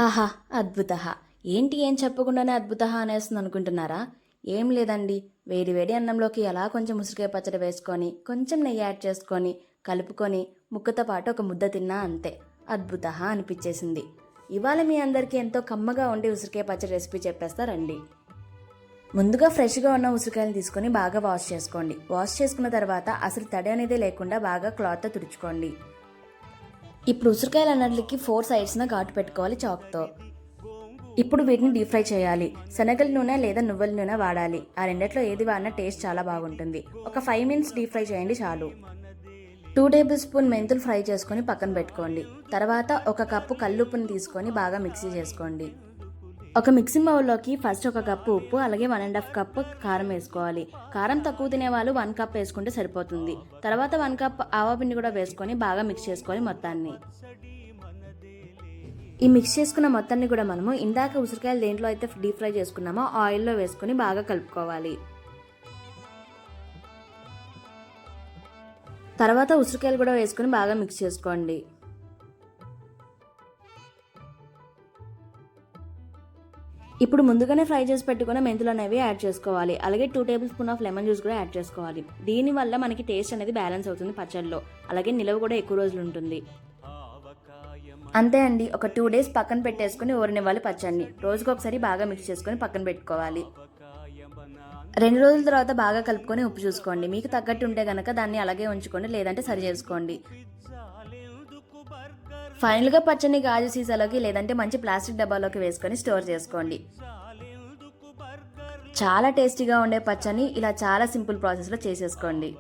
ఆహా! అద్భుతః! ఏంటి ఏం చెప్పకుండానే అద్భుతః అనేస్తుంది అనుకుంటున్నారా? ఏం లేదండి. వేడి వేడి అన్నంలోకి అలా కొంచెం ఉసిరికాయ పచ్చడి వేసుకొని, కొంచెం నెయ్యి యాడ్ చేసుకొని, కలుపుకొని, ముక్కతో పాటు ఒక ముద్ద తిన్నా అంతే. అద్భుతః అనిపిచ్చేసింది. ఇవాళ మీ అందరికీ ఎంతో కమ్మగా ఉండే ఉసిరికాయ పచ్చడి రెసిపీ చెప్పేస్తా రండి. ముందుగా ఫ్రెష్‌గా ఉన్న ఉసిరికాయలు తీసుకొని బాగా వాష్ చేసుకోండి. వాష్ చేసుకున్న తర్వాత అసలు తడి అనేది లేకుండా బాగా క్లాత్‌తో తుడుచుకోండి. ఇప్పుడు ఉసిరికాయలు అన్నిటికి 4 సైడ్స్న ఘాటు పెట్టుకోవాలి చాక్తో. ఇప్పుడు వీటిని డీప్ ఫ్రై చేయాలి. శనగల నూనె లేదా నువ్వుల నూనె వాడాలి. ఆ రెండిట్లో ఏది వాడినా టేస్ట్ చాలా బాగుంటుంది. ఒక 5 మినిట్స్ డీప్ ఫ్రై చేయండి చాలు. 2 టేబుల్ స్పూన్ మెంతులు ఫ్రై చేసుకొని పక్కన పెట్టుకోండి. తర్వాత ఒక కప్పు కల్లుప్పుని తీసుకొని బాగా మిక్సీ చేసుకోండి. ఒక మిక్సింగ్ బౌల్లోకి ఫస్ట్ ఒక కప్పు ఉప్పు అలాగే 1.5 కప్పు కారం వేసుకోవాలి. కారం తక్కువ తినేవాళ్ళు 1 కప్ వేసుకుంటే సరిపోతుంది. తర్వాత 1 కప్ ఆవపిండి కూడా వేసుకొని బాగా మిక్స్ చేసుకోవాలి మొత్తాన్ని. ఈ మిక్స్ చేసుకున్న మొత్తాన్ని కూడా మనము ఇందాక ఉసిరికాయలు దేంట్లో అయితే డీప్ ఫ్రై చేసుకున్నామో ఆయిల్లో వేసుకొని బాగా కలుపుకోవాలి. తర్వాత ఉసిరికాయలు కూడా వేసుకొని బాగా మిక్స్ చేసుకోండి. ఇప్పుడు ముందుగానే ఫ్రై చేసి పెట్టుకున్న మెంతులు అనేవి యాడ్ చేసుకోవాలి. అలాగే 2 table spoon of lemon juice కూడా యాడ్ చేసుకోవాలి. దీనివల్ల మనకి టేస్ట్ అనేది బ్యాలెన్స్ అవుతుంది పచ్చడిలో. అలాగే నిలవ కూడా ఎక్కువ రోజులు ఉంటుంది. అంతే అండి. ఒక 2 డేస్ పక్కన పెట్టేసుకుని ఊరనివ్వాలి పచ్చడిని. రోజుకు ఒకసారి బాగా మిక్స్ చేసుకొని పక్కన పెట్టుకోవాలి. 2 రోజుల తర్వాత బాగా కలుపుకొని ఉప్పు చూసుకోండి. మీకు తగ్గట్టు ఉంటే గనక దాన్ని అలాగే ఉంచుకోండి, లేదంటే సరి చేసుకోండి. ఫైనల్గా పచ్చడిని గాజు సీసాలోకి లేదంటే మంచి ప్లాస్టిక్ డబ్బాలోకి వేసుకొని స్టోర్ చేసుకోండి. చాలా టేస్టీగా ఉండే పచ్చడిని ఇలా చాలా సింపుల్ ప్రాసెస్లో చేసేసుకోండి.